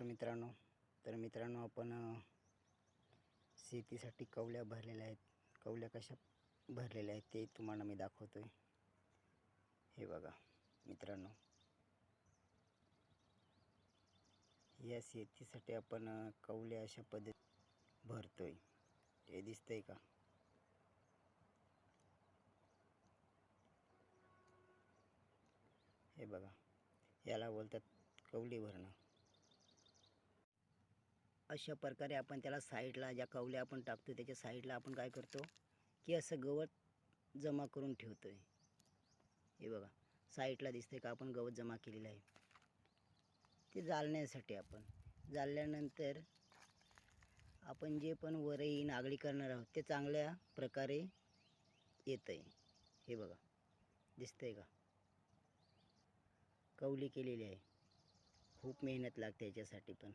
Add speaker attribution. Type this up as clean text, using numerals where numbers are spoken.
Speaker 1: मित्रांनो आपण शेतीसाठी कवल्या भरलेल्या आहेत. कवल्या कशा भरलेल्या आहेत ते तुम्हाला मी दाखवतोय. हे बघा मित्रांनो, या शेतीसाठी आपण कवल्या अशा पद्धती भरतोय. हे दिसतंय का? हे बघा, याला बोलतात कवली भरणं. अशा प्रकारे आपण त्याला साईडला, ज्या कवल्या आपण टाकतो त्याच्या साईडला आपण काय करतो की असं गवत जमा करून ठेवतोय. हे बघा साईडला दिसतंय का, आपण गवत जमा केलेलं आहे. ते जाळण्यासाठी आपण जाळल्यानंतर आपण जे पण वरई नागली करणार आहोत ते चांगल्या प्रकारे येतंय. हे बघा दिसतंय का, कवली केलेली आहे. खूप मेहनत लागते याच्यासाठी पण.